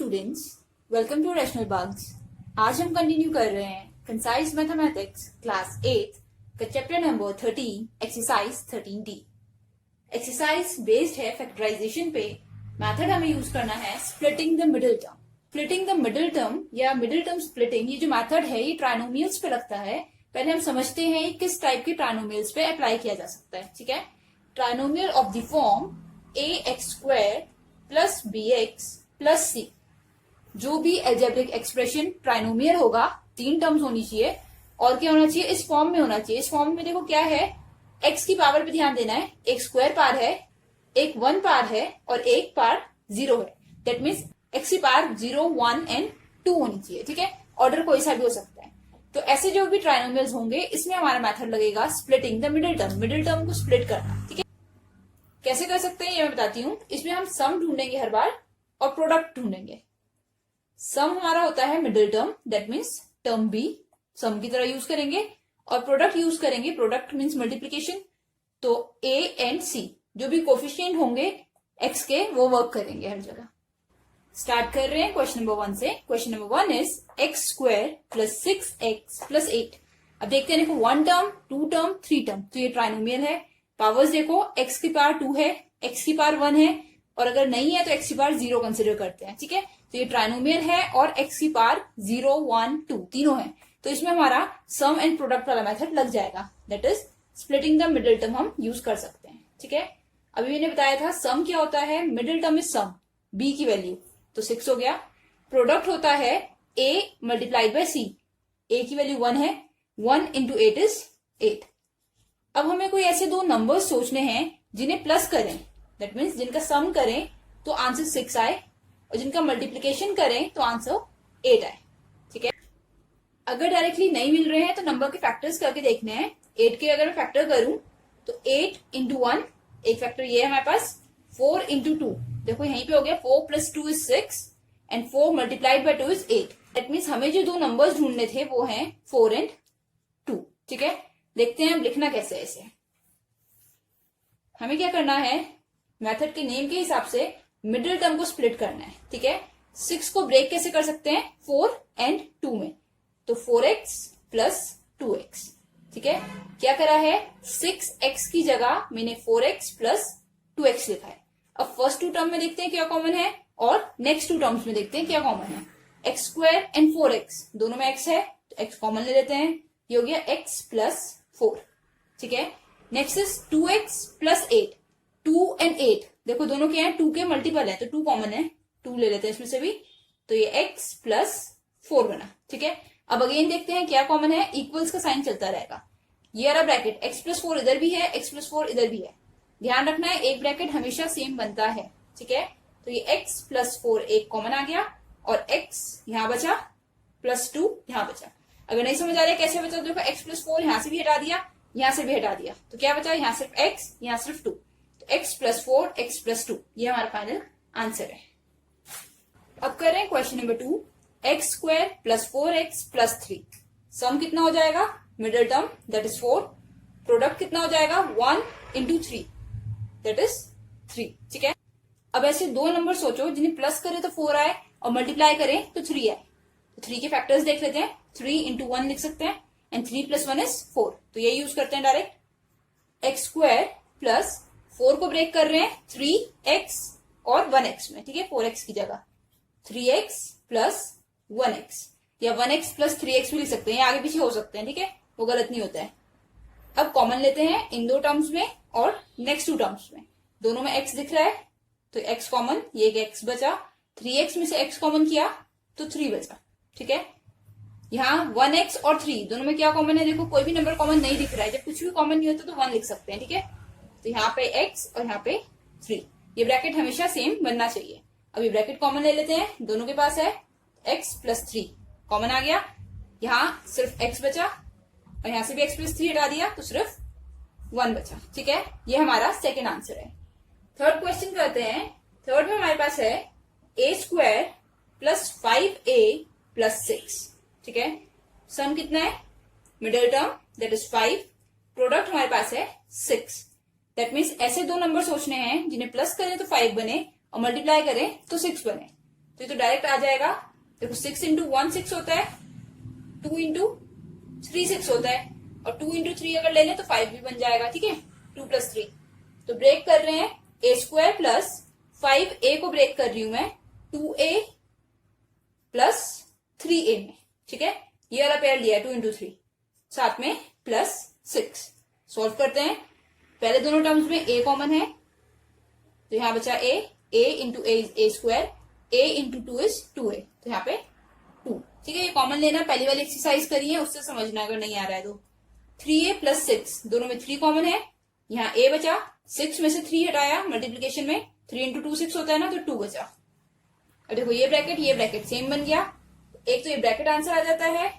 Students, welcome to rational bugs. आज हम continue कर रहे हैं कंसाइज मैथमेटिक्स क्लास 8 का chapter number 13 exercise 13D। Exercise based है फैक्टराइजेशन पे। मेथड हमें यूज करना है splitting the middle term. Splitting the middle term या मिडिल टर्म स्प्लिटिंग, ये जो मेथड है ये ट्राइनोमियल्स पे लगता है। पहले हम समझते हैं किस टाइप के ट्राइनोमियल्स पे अप्लाई किया जा सकता है। ठीक है, trinomial of the form ax² plus bx plus c। जो भी एल्जेब्रिक एक्सप्रेशन ट्राइनोमियल होगा, 3 टर्म्स होनी चाहिए और क्या होना चाहिए, इस फॉर्म में होना चाहिए। इस फॉर्म में देखो क्या है, x की पावर पे ध्यान देना है। एक स्क्वायर पार है, एक 1 पार है और एक पार 0 है। दैट मीन्स x की पावर 0, 1 एंड 2 होनी चाहिए। ठीक है, ऑर्डर कोई सा भी हो सकता है। तो ऐसे जो भी ट्राइनोमियल्स होंगे इसमें हमारा मेथड लगेगा splitting the middle term. Middle term को स्प्लिट करना। ठीक है, कैसे कर सकते हैं ये मैं बताती हूँ। इसमें हम सम ढूंढेंगे हर बार और प्रोडक्ट ढूंढेंगे। सम हमारा होता है middle term, that means term b sum की तरह यूज करेंगे, और प्रोडक्ट यूज करेंगे। Product means multiplication. तो ए एंड सी जो भी कोफिशिएंट होंगे एक्स के वो वर्क करेंगे हर जगह। स्टार्ट कर रहे हैं क्वेश्चन नंबर 1 से। Question number 1 is x² plus 6x plus 8। अब देखते हैं, देखो 1 टर्म, 2 टर्म, 3 टर्म, तो ये ट्राइनोमियल है। पावर्स देखो, x की पावर 2 है, x की पावर 1 है, और अगर नहीं है तो x की पावर 0 कंसिडर करते हैं। ठीक है, तो ये ट्राइनोमियल है और x की पावर 0, 1, 2 तीनों है। तो इसमें हमारा सम एंड प्रोडक्ट वाला मेथड लग जाएगा, that is splitting the middle term हम यूज कर सकते हैं। ठीक है, अभी मैंने बताया था सम क्या होता है, middle term is sum, b की वैल्यू तो 6 हो गया। प्रोडक्ट होता है a multiplied by c, a की वैल्यू 1 है, 1 इंटू 8 इज 8। अब हमें कोई ऐसे दो नंबर्स सोचने हैं जिन्हें प्लस करें, दैट मीन्स जिनका सम करें तो आंसर 6 आए और जिनका मल्टीप्लीकेशन करें तो आंसर 8 आए। ठीक है, अगर डायरेक्टली नहीं मिल रहे हैं तो नंबर के फैक्टर्स करके देखने हैं। 8 के अगर मैं फैक्टर करूं तो 8 इंटू 1, एक फैक्टर ये है हमारे पास, 4 इंटू 2, देखो यहीं पे हो गया, 4 plus 2 is 6 and 4 multiplied by 2 is 8। That means हमें जो दो नंबर्स ढूंढने थे वो हैं 4 एंड 2। ठीक है, देखते हैं अब लिखना कैसे है इसे। हमें क्या करना है, मेथड के नेम के हिसाब से मिडिल टर्म को स्प्लिट करना है। ठीक है, 6 को ब्रेक कैसे कर सकते हैं, 4 एंड 2 में, तो 4x प्लस 2x। ठीक है, क्या करा है, 6x की जगह मैंने 4x प्लस 2x लिखा है। अब फर्स्ट 2 टर्म में देखते हैं क्या कॉमन है और नेक्स्ट 2 टर्म्स में देखते हैं क्या कॉमन है। x² एंड 4x दोनों में x है तो x कॉमन ले लेते हैं, ये हो गया x प्लस 4। ठीक है, next is 2x plus 8, 2 and 8 देखो दोनों क्या है, 2 के मल्टीपल है तो 2 कॉमन है, 2 ले लेते हैं इसमें से भी, तो ये x प्लस 4 बना। ठीक है, अब अगेन देखते हैं क्या कॉमन है, इक्वल्स का साइन चलता रहेगा। ये रहा ब्रैकेट, x प्लस 4 इधर भी है, x प्लस 4 इधर भी है। ध्यान रखना है एक ब्रैकेट हमेशा सेम बनता है। ठीक है, तो ये x प्लस 4 एक कॉमन आ गया और x यहां बचा प्लस 2 यहां बचा। अगर नहीं समझ आ रहा है कैसे बचा, देखो x प्लस 4 यहां से भी हटा दिया, यहां से भी हटा दिया, तो क्या बचा, यहां सिर्फ x, यहां सिर्फ 2, तो x प्लस 4, x प्लस 2, ये हमारा फाइनल आंसर है। अब कर रहे हैं question number 2, x² plus 4x plus 3। सम कितना हो जाएगा, middle term that is 4, product कितना हो जाएगा, 1 इंटू 3 दैट इज 3। ठीक है, अब ऐसे दो नंबर सोचो जिन्हें प्लस करें तो 4 आए और मल्टीप्लाई करें तो 3 आए। तो 3 के फैक्टर्स देख लेते हैं, 3 इंटू 1 लिख सकते हैं एंड 3 प्लस 1 इज 4, तो ये यूज करते हैं डायरेक्ट। x² प्लस 4 को ब्रेक कर रहे हैं 3x और 1x में। ठीक है, 4x की जगह 3x प्लस 1x या 1x प्लस 3x भी लिख सकते हैं, आगे पीछे हो सकते हैं। ठीक है, वो गलत नहीं होता है। अब कॉमन लेते हैं इन 2 टर्म्स में और नेक्स्ट 2 टर्म्स में, दोनों में x दिख रहा है तो x कॉमन, ये एक x बचा, 3x में से x कॉमन किया तो 3 बचा। ठीक है, यहाँ 1x और 3 दोनों में क्या कॉमन है, देखो कोई भी नंबर कॉमन नहीं दिख रहा है। जब कुछ भी कॉमन नहीं होता तो 1 लिख सकते हैं। ठीक है, तो यहाँ पे x और यहाँ पे 3, ये ब्रैकेट हमेशा सेम बनना चाहिए। अभी ब्रैकेट कॉमन ले लेते हैं, दोनों के पास है x प्लस 3 कॉमन आ गया, यहाँ सिर्फ x बचा और यहाँ से भी x प्लस 3 हटा दिया तो सिर्फ 1 बचा। ठीक है, ये हमारा सेकेंड आंसर है। थर्ड क्वेश्चन करते हैं। थर्ड में हमारे पास है a² प्लस 5a प्लस 6। ठीक है, सम कितना है, middle term that is 5, product हमारे पास है 6। दैट मीन्स ऐसे दो नंबर सोचने हैं जिन्हें प्लस करें तो 5 बने और मल्टीप्लाई करें तो 6 बने। तो ये तो डायरेक्ट आ जाएगा। देखो 6 इंटू 1 6 होता है, 2 इंटू 3 6 होता है, और 2 इंटू 3 अगर ले लें तो 5 भी बन जाएगा। ठीक है, 2 प्लस 3। तो ब्रेक कर रहे हैं ए स्क्वायर प्लस 5a को ब्रेक कर रही हूं मैं 2a प्लस 3a में। ठीक है, ये वाला पेयर लिया है 2 इंटू 3, साथ में प्लस 6। सॉल्व करते हैं। पहले दोनों टर्म्स में a कॉमन है, तो यहां बचा a into A square, a into 2 is 2a, तो यहाँ पे 2। ठीक है, ये कॉमन लेना, पहली वाली एक्सरसाइज करिए, उससे समझना अगर नहीं आ रहा है तो। 3a प्लस 6, दोनों में 3 कॉमन है, यहाँ a बचा, 6 में से 3 हटाया मल्टीप्लीकेशन में, 3 इंटू 2 6 होता है ना, तो 2 बचा। और देखो ये ब्रैकेट सेम बन गया। एक तो ये ब्रैकेट आंसर आ जाता है,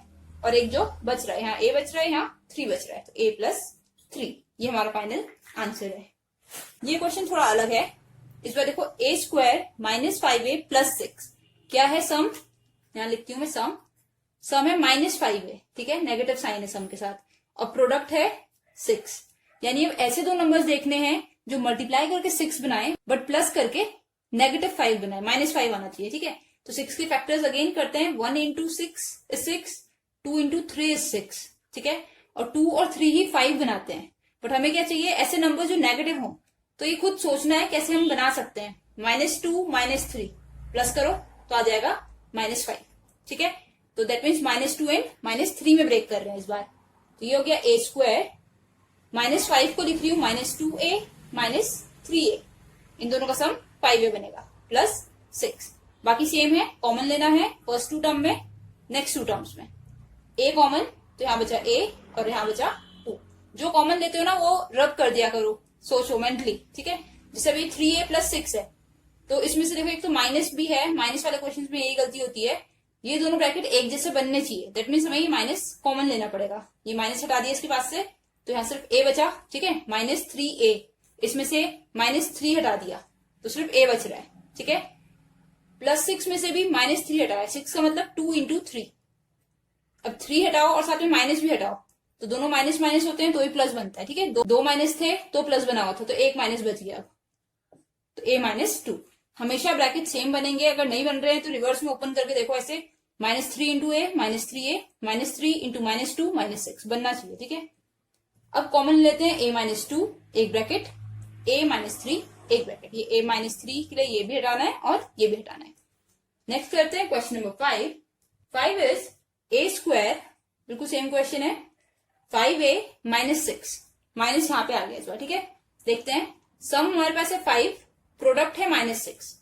और एक जो बच रहा है, यहाँ a बच रहा है, यहाँ 3 बच रहा है, तो a प्लस 3 ये हमारा फाइनल आंसर है। ये क्वेश्चन थोड़ा अलग है। इस बार देखो a square minus 5a plus 6 क्या है, सम। यहां लिखती हूं मैं सम है माइनस 5a। ठीक है, नेगेटिव साइन है सम के साथ, और प्रोडक्ट है 6। यानी अब ऐसे दो नंबर्स देखने हैं जो मल्टीप्लाई करके 6 बनाए बट प्लस करके नेगेटिव 5 बनाए, माइनस 5 आना चाहिए। ठीक है, तो 6 के फैक्टर्स अगेन करते हैं। 1 इंटू 6 इज 6, 2 इंटू 3 इज 6। ठीक है, और 2 और 3 ही 5 बनाते हैं, बट हमें क्या चाहिए, ऐसे नंबर जो नेगेटिव हो। तो ये खुद सोचना है कैसे हम बना सकते हैं। -2 -3 प्लस करो तो आ जाएगा -5। ठीक है, तो दैट मीन्स -2 एंड -3 में ब्रेक कर रहे हैं इस बार। तो ये हो गया a स्क्वायर, -5 को लिख रही हूं -2a -3a, इन दोनों का सम 5a बनेगा, प्लस 6। बाकी सेम है, कॉमन लेना है फर्स्ट 2 टर्म में, नेक्स्ट 2 टर्म्स में। a कॉमन, तो यहां बचा a और यहां बचा 2। जो कॉमन लेते हो ना वो रब कर दिया करो, सोचो मेंटली। ठीक है, जैसे अभी 3a प्लस 6 है, तो इसमें से देखो एक तो माइनस भी है, माइनस वाले क्वेश्चन में यही गलती होती है, ये दोनों ब्रैकेट एक जैसे बनने चाहिए। दैट मीन्स हमें ये माइनस कॉमन लेना पड़ेगा। ये माइनस हटा दिया इसके पास से, तो यहाँ सिर्फ a बचा। ठीक है, -3a, इसमें से -3 हटा दिया तो सिर्फ a बच रहा है। ठीक है, प्लस 6 में से भी -3 हटाया, 6 का मतलब 2 इंटू 3। अब 3 हटाओ और साथ में माइनस भी हटाओ, तो दोनों माइनस माइनस होते हैं तो ही प्लस बनता है। ठीक है, दो माइनस थे तो प्लस बना हुआ था, तो एक माइनस बच गया, तो a -2। हमेशा ब्रैकेट सेम बनेंगे, अगर नहीं बन रहे हैं तो रिवर्स में ओपन करके देखो, ऐसे -3 इंटू a -3a -3 इंटू -2 -6 बनना चाहिए। ठीक है, अब कॉमन लेते हैं a -2 एक ब्रैकेट, a -3 एक ब्रैकेट। ये a -3 के लिए ये भी हटाना है और ये भी हटाना है। नेक्स्ट करते हैं question number 5। 5 is a square, बिल्कुल सेम क्वेश्चन है, 5a -6, माइनस यहाँ पे आ गया इस बार। ठीक है, देखते हैं। सम हमारे पास है 5, प्रोडक्ट है -6।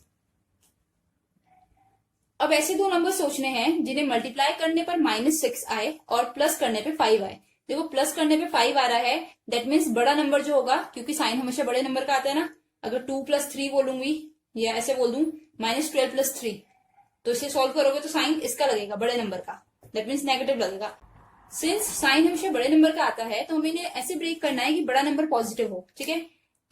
अब ऐसे दो नंबर सोचने हैं जिन्हें मल्टीप्लाई करने पर -6 आए और प्लस करने पे 5 आए। देखो प्लस करने पे 5 आ रहा है, दैट मीन्स बड़ा नंबर जो होगा, क्योंकि साइन हमेशा बड़े नंबर का आता है ना। अगर 2 + 3 बोलूंगी या ऐसे बोल दूं -12 + 3, तो इसे सॉल्व करोगे तो साइन इसका लगेगा, बड़े नंबर का, दैट मीन्स नेगेटिव लगेगा। सिंस साइन हमेशा बड़े नंबर का आता है तो हमें इन्हें ऐसे ब्रेक करना है कि बड़ा नंबर पॉजिटिव हो। ठीक है,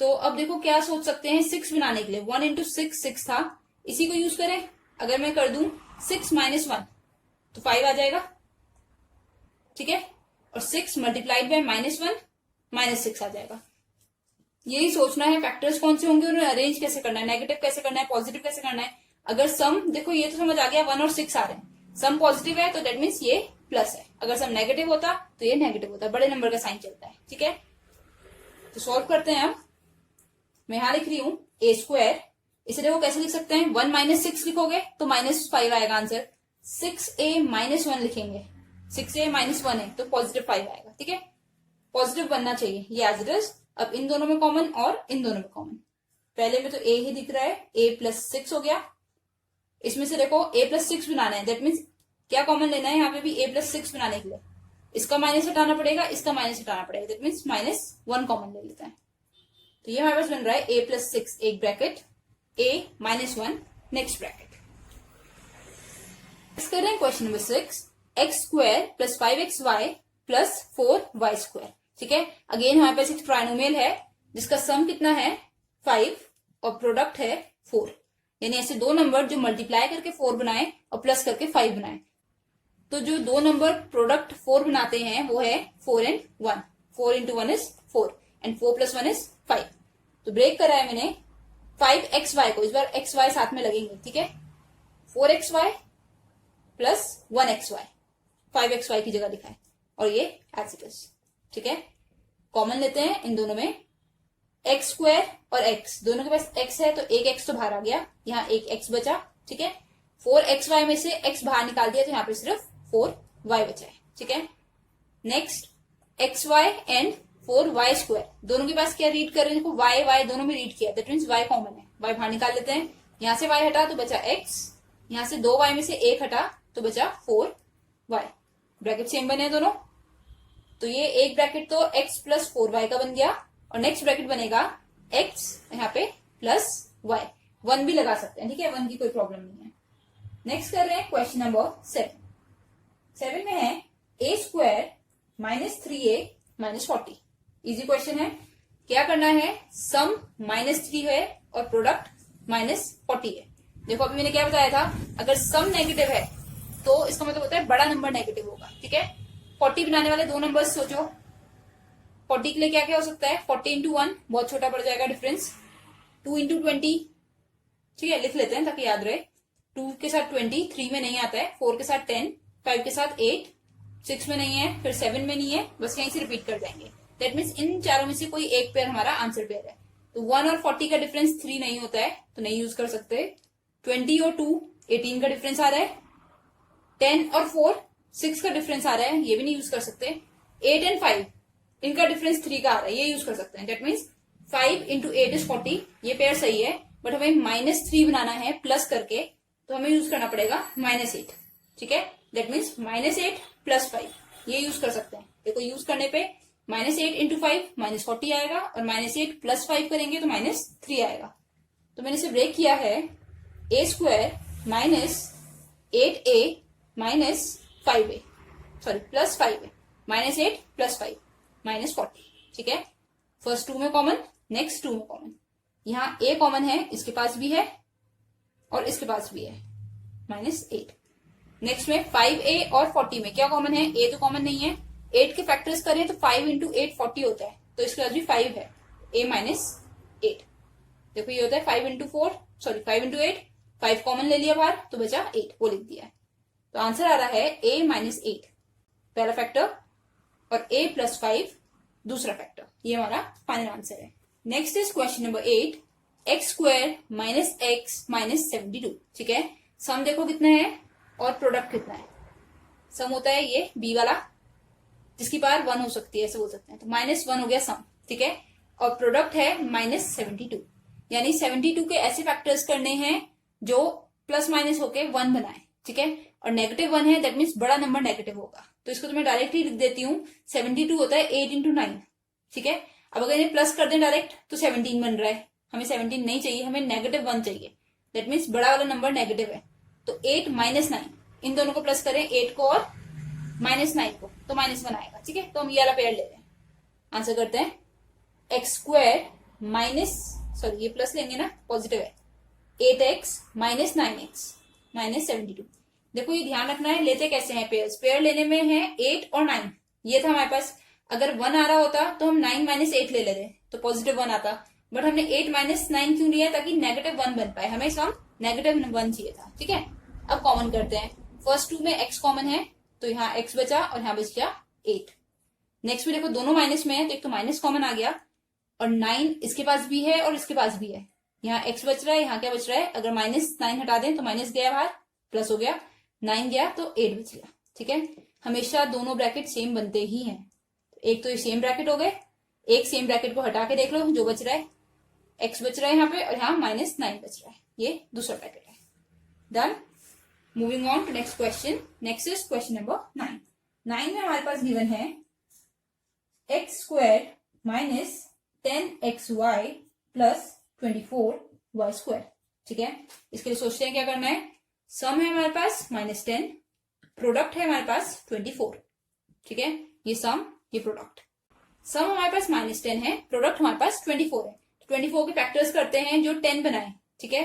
तो अब देखो क्या सोच सकते हैं 6 बनाने के लिए। 1 इंटू 6 6 था, इसी को यूज करें। अगर मैं कर दूं 6 - 1 तो 5 आ जाएगा। ठीक है, और 6 मल्टीप्लाइड बाय -1 -6 आ जाएगा। यही सोचना है फैक्टर्स कौन से होंगे, उन्हें अरेंज कैसे करना है, नेगेटिव कैसे करना है, पॉजिटिव कैसे करना है। अगर सम, देखो ये तो समझ आ गया 1 और 6 आ रहे हैं, सम पॉजिटिव है तो दैट मीन्स ये प्लस है, अगर सम नेगेटिव होता तो ये नेगेटिव होता, बड़े नंबर का साइन चलता है। ठीक है, तो सॉल्व करते हैं। अब मैं यहां लिख रही हूं a स्क्वायर, इसे देखो कैसे लिख सकते हैं, 1 - 6 लिखोगे तो -5 आएगा आंसर। 6a - 1 लिखेंगे, 6a - 1 है तो +5 आएगा। ठीक है, पॉजिटिव बनना चाहिए, ये एज इट इज। अब इन दोनों में कॉमन और इन दोनों में कॉमन। पहले में तो a ही दिख रहा है, a + 6 हो गया। इसमें से देखो a + 6 बनाना है, दैट मीन्स क्या कॉमन लेना है, यहाँ पे भी a + 6 बनाने के लिए इसका माइनस हटाना पड़ेगा, इसका माइनस हटाना पड़ेगा, दैट मीन्स -1 कॉमन ले लेते हैं। तो ये हमारे पास बन रहा है a + 6 एक bracket, a - 1 next bracket. Next कर रहे हैं question number 6, x² + 5xy + 4y²। ठीक है, अगेन हमारे पास एक ट्राइनोमियल है जिसका सम कितना है 5 और प्रोडक्ट है 4। यानी ऐसे दो नंबर जो मल्टीप्लाई करके 4 बनाए और प्लस करके 5 बनाए। तो जो दो नंबर प्रोडक्ट 4 बनाते हैं वो है 4 and 1। 4 into 1 is 4 and 4 + 1 is 5। तो ब्रेक करा है मैंने 5xy को, इस बार xy साथ में लगेंगे। ठीक है, 4xy प्लस 1xy, 5xy की जगह लिखा है, और ये एज इट इज। ठीक है, कॉमन लेते हैं इन दोनों में, एक्स स्क्वायर और एक्स, दोनों के पास एक्स है तो एक एक्स तो बाहर आ गया, यहाँ एक एक्स बचा। ठीक है, 4xy में से एक्स बाहर निकाल दिया तो यहाँ पे सिर्फ 4y बचा है। ठीक है, next xy and 4y square, दोनों के पास क्या रीड कर रहे हैं, देखो y y दोनों में रीड किया, दैट मीन्स y कॉमन है, y बाहर निकाल लेते हैं, यहाँ से y हटा तो बचा x, यहाँ से 2y में से एक हटा तो बचा 4y, ब्रैकेट सेम बने दोनों, तो ये एक ब्रैकेट तो x प्लस 4y का बन गया, और नेक्स्ट ब्रैकेट बनेगा x यहाँ पे प्लस y, 1 भी लगा सकते हैं। ठीक है, 1 की कोई प्रॉब्लम नहीं है। नेक्स्ट कर रहे हैं क्वेश्चन नंबर 7 में है a square minus 3a minus 40। Easy question है, क्या करना है, सम -3 है और प्रोडक्ट -40 है। देखो अभी मैंने क्या बताया था, अगर सम नेगेटिव है तो इसका मतलब होता है बड़ा नंबर नेगेटिव होगा। ठीक है, 40 बनाने वाले दो नंबर्स सोचो, 40 के लिए क्या क्या हो सकता है, 40 इंटू 1 बहुत छोटा पड़ जाएगा डिफरेंस, 2 इंटू 20, ठीक है लिख लेते हैं ताकि याद रहे, 2 के साथ 20, 3 में नहीं आता है, 4 के साथ 10, 5 के साथ 8, 6 में नहीं है, फिर 7 में नहीं है, बस यहीं से रिपीट कर जाएंगे। दैट मीन्स इन चारों में से कोई एक पेयर हमारा आंसर पेयर है, तो 1 और 40 का डिफरेंस 3 नहीं होता है तो नहीं यूज कर सकते। 20 और 2 18 का डिफरेंस आ रहा है, 10 और 4 6 का डिफरेंस आ रहा है, ये भी नहीं यूज कर सकते। 8 एंड 5 इनका डिफरेंस 3 का आ रहा है, ये यूज कर सकते हैं। दैट मीन्स 5 इंटू 8 इज 40, ये पेयर सही है, बट हमें -3 बनाना है प्लस करके, तो हमें यूज करना पड़ेगा -8। ठीक है, दैट मीन्स -8 प्लस 5, ये यूज कर सकते हैं। देखो यूज करने पे -8 इंटू 5 -40 आएगा, और -8 प्लस 5 करेंगे तो -3 आएगा। तो मैंने इसे ब्रेक किया है, a square minus 8a minus 5a, sorry plus 5a, -8 plus 5 -40। ठीक है, फर्स्ट 2 में कॉमन, नेक्स्ट 2 में कॉमन, यहाँ a कॉमन है, इसके पास भी है और इसके पास भी है, -8। नेक्स्ट में 5a और 40 में क्या कॉमन है, a तो कॉमन नहीं है, 8 के फैक्टर्स करें तो 5 इंटू 8 40 होता है, तो इसके पास भी 5 है, a -8। देखो ये होता है 5 इंटू 4, सॉरी 5 इंटू 8, 5 कॉमन ले लिया बाहर तो बचा 8, वो लिख दिया है। तो आंसर आ रहा है a -8 पहला फैक्टर और a प्लस 5 दूसरा फैक्टर, ये हमारा फाइनल आंसर है। Next is question number 8, x square minus x minus 72। ठीक है, सम देखो कितना है और प्रोडक्ट कितना है। सम होता है ये b वाला, जिसकी पावर 1 हो सकती है, ऐसे बोल सकते हैं, तो -1 हो गया सम। ठीक है, और प्रोडक्ट है -72, यानी 72 के ऐसे फैक्टर्स करने हैं जो प्लस माइनस होके 1 बनाए। ठीक है, और नेगेटिव 1 है, दैट मीन्स बड़ा नंबर नेगेटिव होगा, तो इसको तो मैं डायरेक्टली लिख देती हूँ, 72 होता है 8 इंटू 9। ठीक है, अब अगर इन्हें प्लस कर दें डायरेक्ट तो 17 बन रहा है, हमें 17 नहीं चाहिए, हमें -1 चाहिए, दैट मीन्स बड़ा वाला नंबर नेगेटिव है। तो 8 -9, इन दोनों को प्लस करें, 8 को और -9 को, तो -1 आएगा। ठीक है, तो हम ये वाला पेयर ले रहे हैं, आंसर करते हैं एक्स स्क्वायर माइनस, सॉरी ये प्लस लेंगे ना, पॉजिटिव है, 8x माइनस 9x माइनस 72। देखो ये ध्यान रखना है, लेते कैसे हैं पेयर्स, पेयर लेने में है 8 और 9, ये था हमारे पास। अगर 1 आ रहा होता तो हम 9 माइनस 8 ले लेते तो पॉजिटिव 1 आता, बट हमने 8 माइनस 9 क्यों लिया, ताकि नेगेटिव 1 बन पाए, हमें सम -1 चाहिए था। ठीक है, अब कॉमन करते हैं, फर्स्ट 2 में x कॉमन है तो यहाँ x बचा और यहाँ बच गया 8। नेक्स्ट में देखो दोनों माइनस में है तो एक तो माइनस कॉमन आ गया, और 9 इसके पास भी है और इसके पास भी है, यहाँ x बच रहा है, यहाँ क्या बच रहा है, अगर -9 हटा दें तो माइनस गया बाहर, प्लस हो गया, 9 गया तो 8 बच गया। ठीक है, हमेशा दोनों ब्रैकेट सेम बनते ही हैं, एक तो ये सेम ब्रैकेट हो गए, एक सेम ब्रैकेट को हटा के देख लो, जो बच रहा है x बच रहा है यहाँ पे और यहाँ -9 बच रहा है, ये दूसरा ब्रैकेट है। Done, moving on to next question. Next is question number 9। 9 में हमारे पास गिवन है x square minus 10xy plus 24y square. ठीक है, इसके लिए सोचते हैं क्या करना है, सम है हमारे पास -10, प्रोडक्ट है हमारे पास 24। ठीक है, ये सम ये प्रोडक्ट, सम हमारे पास -10 है, प्रोडक्ट हमारे पास 24 है, 24 के फैक्टर्स करते हैं जो 10 बनाए। ठीक है,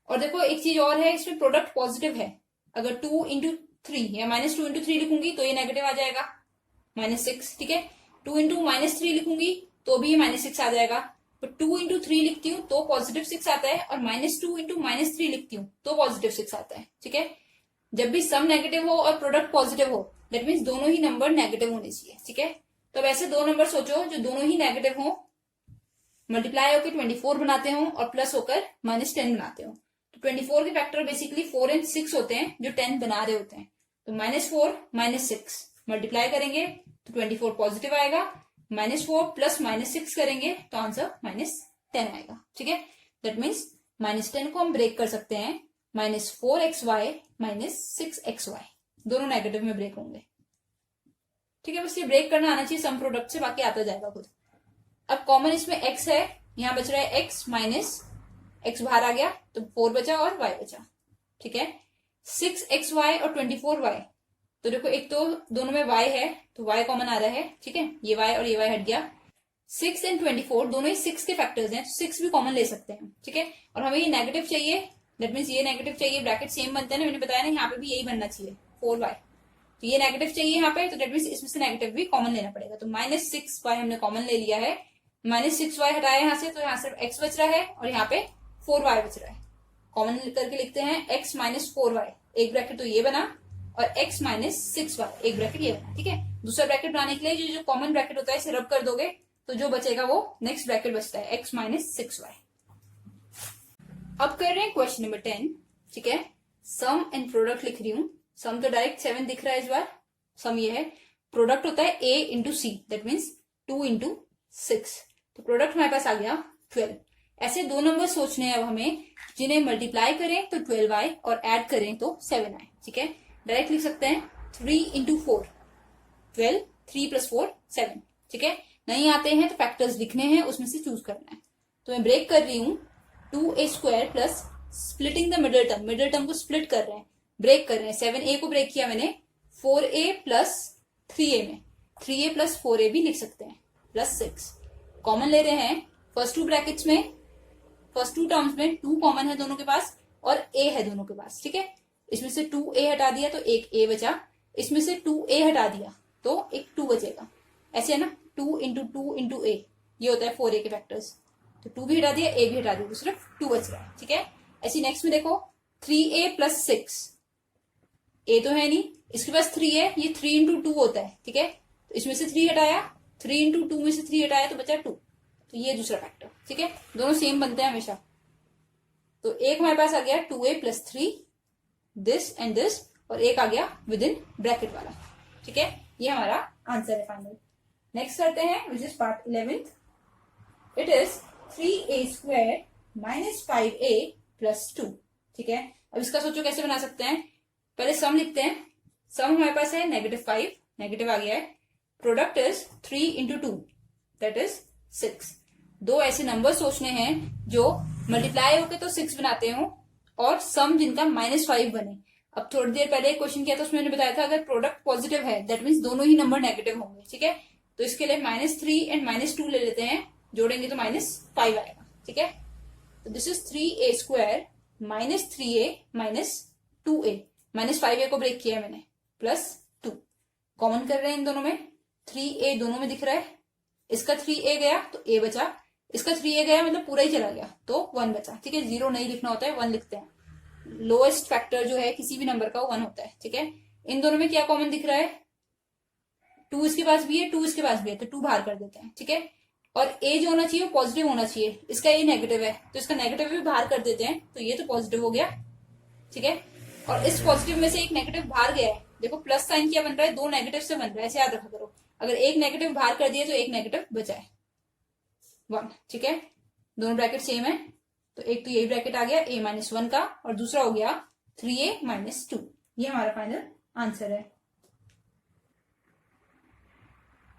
और देखो एक चीज और है, इसमें प्रोडक्ट पॉजिटिव है, अगर 2 इंटू 3 या -2 इंटू 3 लिखूंगी तो ये नेगेटिव आ जाएगा, -6। ठीक है, 2 इंटू -3 लिखूंगी तो भी ये -6 आ जाएगा, तो 2 इंटू 3 लिखती हूँ तो पॉजिटिव 6 आता है, और -2 इंटू -3 लिखती हूँ तो पॉजिटिव 6 आता है। ठीक है, जब भी सम नेगेटिव हो और प्रोडक्ट पॉजिटिव हो, दैट मीन्स दोनों ही नंबर नेगेटिव होने चाहिए। ठीक है, तो अब ऐसे दो नंबर सोचो जो दोनों ही नेगेटिव हो, मल्टीप्लाई होकर 24 बनाते हो और प्लस होकर -10 बनाते हो। तो 24 के फैक्टर बेसिकली 4 एंड 6 होते हैं जो 10 बना रहे होते हैं। तो -4 -6 मल्टीप्लाई करेंगे तो 24 पॉजिटिव आएगा, -4 प्लस -6 करेंगे तो आंसर -10 आएगा। ठीक है, दैट मीन्स -10 को हम ब्रेक कर सकते हैं -4xy -6xy, दोनों नेगेटिव में ब्रेक होंगे। ठीक है, बस ये ब्रेक करना आना चाहिए सम प्रोडक्ट से, बाकी आता जाएगा खुद। अब कॉमन इसमें x है, यहां बच रहा है x माइनस x बाहर आ गया तो 4 बचा और y बचा। ठीक है, 6xy और 24y, तो देखो एक तो दोनों में y है तो y कॉमन आ रहा है। ठीक है, ये y और ये y हट गया। 6 एंड 24 दोनों ही 6 के फैक्टर्स हैं, तो 6 भी कॉमन ले सकते हैं। ठीक है, और हमें ये नेगेटिव चाहिए, दैट मीन्स ये नेगेटिव चाहिए, ब्रैकेट सेम बनते हैं ना, मैंने बताया ना, यहाँ पे भी यही बनना चाहिए 4y। तो ये नेगेटिव चाहिए यहाँ पे, तो दैट मीन्स इसमें से नेगेटिव भी कॉमन लेना पड़ेगा। तो -6y हमने कॉमन ले लिया है, -6y हटाया यहाँ से तो यहाँ सिर्फ x बच रहा है और यहाँ पे 4y बच रहा है। कॉमन करके लिखते हैं x माइनस 4y, एक ब्रैकेट तो ये बना, और x माइनस 6y, एक ब्रैकेट ये बना। ठीक है, दूसरा ब्रैकेट बनाने के लिए जो कॉमन ब्रैकेट होता है इसे रब कर दोगे तो जो बचेगा वो नेक्स्ट ब्रैकेट बचता है x माइनस 6y। अब कर रहे हैं क्वेश्चन नंबर 10। ठीक है, सम एंड प्रोडक्ट लिख रही हूँ। सम तो डायरेक्ट 7 दिख रहा है इस बार, सम ये है, प्रोडक्ट होता है a इंटू सी, दैट मीन्स 2 इंटू 6, तो प्रोडक्ट हमारे पास आ गया 12। ऐसे दो नंबर सोचने हैं अब हमें जिन्हें मल्टीप्लाई करें तो 12 आए और ऐड करें तो 7 आए। ठीक है, डायरेक्ट लिख सकते हैं 3 इंटू 4, 12, 3 प्लस 4 7। ठीक है, नहीं आते हैं तो फैक्टर्स लिखने हैं, उसमें से चूज करना है। तो मैं ब्रेक कर रही हूँ 2a² plus splitting the middle term को स्प्लिट कर रहे हैं, ब्रेक कर रहे हैं। 7a को ब्रेक किया मैंने 4a प्लस 3a में, 3a प्लस 4a भी लिख सकते हैं, प्लस 6 कॉमन ले रहे हैं। फर्स्ट टू ब्रैकेट्स में, फर्स्ट टू टर्म्स में 2 कॉमन है दोनों के पास और a है दोनों के पास। ठीक है, इसमें से 2a हटा दिया तो एक a बचा, इसमें से 2a हटा दिया तो एक 2 बचेगा। ऐसे है ना, 2 इंटू 2 इंटू a, ये होता है 4a के फैक्टर्स। तो 2 भी हटा दिया, a भी हटा दिया, तो सिर्फ 2 बच रहा है। ठीक है, ऐसे नेक्स्ट में देखो 3a प्लस 6, a तो है नहीं, इसके पास 3 है, ये 3 इंटू 2 होता है। ठीक है, तो इसमें से 3 हटाया, 3 इंटू 2 में से 3 हटाया तो बचा 2, तो ये दूसरा फैक्टर। ठीक है, दोनों सेम बनते हैं हमेशा। तो एक हमारे पास आ गया 2a plus 3, this and this, और एक आ गया विद इन ब्रैकेट वाला। ठीक है, ये हमारा आंसर है फाइनल। नेक्स्ट करते हैं which is part 11th। It is 3a² minus 5a plus 2। ठीक है, अब इसका सोचो कैसे बना सकते हैं। पहले सम लिखते हैं। सम हमारे पास है -5, नेगेटिव आ गया है। Product is 3 into 2, that is 6। दो ऐसे नंबर सोचने हैं जो मल्टीप्लाई होके तो 6 बनाते हो और सम जिनका -5 बने। अब थोड़ी देर पहले एक क्वेश्चन किया था, उसमें मैंने बताया था अगर प्रोडक्ट पॉजिटिव है दैट मीन्स दोनों ही नंबर नेगेटिव होंगे। ठीक है, तो इसके लिए -3 एंड -2 ले लेते हैं, जोड़ेंगे तो -5 आएगा। ठीक है, तो this is 3a² minus 3a minus 2a, -5a को ब्रेक किया मैंने, प्लस 2 कॉमन कर रहे हैं इन दोनों में, 3a दोनों में दिख रहा है, इसका 3a गया तो a बचा, इसका 3a गया मतलब पूरा ही चला गया तो 1 बचा। ठीक है, 0 नहीं लिखना होता है, 1 लिखते हैं। लोएस्ट फैक्टर जो है किसी भी नंबर का वो 1 होता है। ठीक है, इन दोनों में क्या कॉमन दिख रहा है, 2 इसके पास भी है, 2 इसके पास भी है, तो 2 बाहर कर देते हैं। ठीक है, और a जो होना चाहिए वो पॉजिटिव होना चाहिए, इसका a नेगेटिव है तो इसका नेगेटिव भी बाहर कर देते हैं, तो ये तो पॉजिटिव हो गया। ठीक है, और इस पॉजिटिव में से एक नेगेटिव बाहर गया है, देखो प्लस साइन क्या बन रहा है, 2 नेगेटिव से बन रहा है, ऐसे याद रखा करो। अगर एक नेगेटिव बाहर कर दिए तो एक नेगेटिव बचा है 1। ठीक है, दोनों ब्रैकेट सेम है, तो एक तो यही ब्रैकेट आ गया a माइनस 1 का, और दूसरा हो गया 3a माइनस 2। ये हमारा फाइनल आंसर है।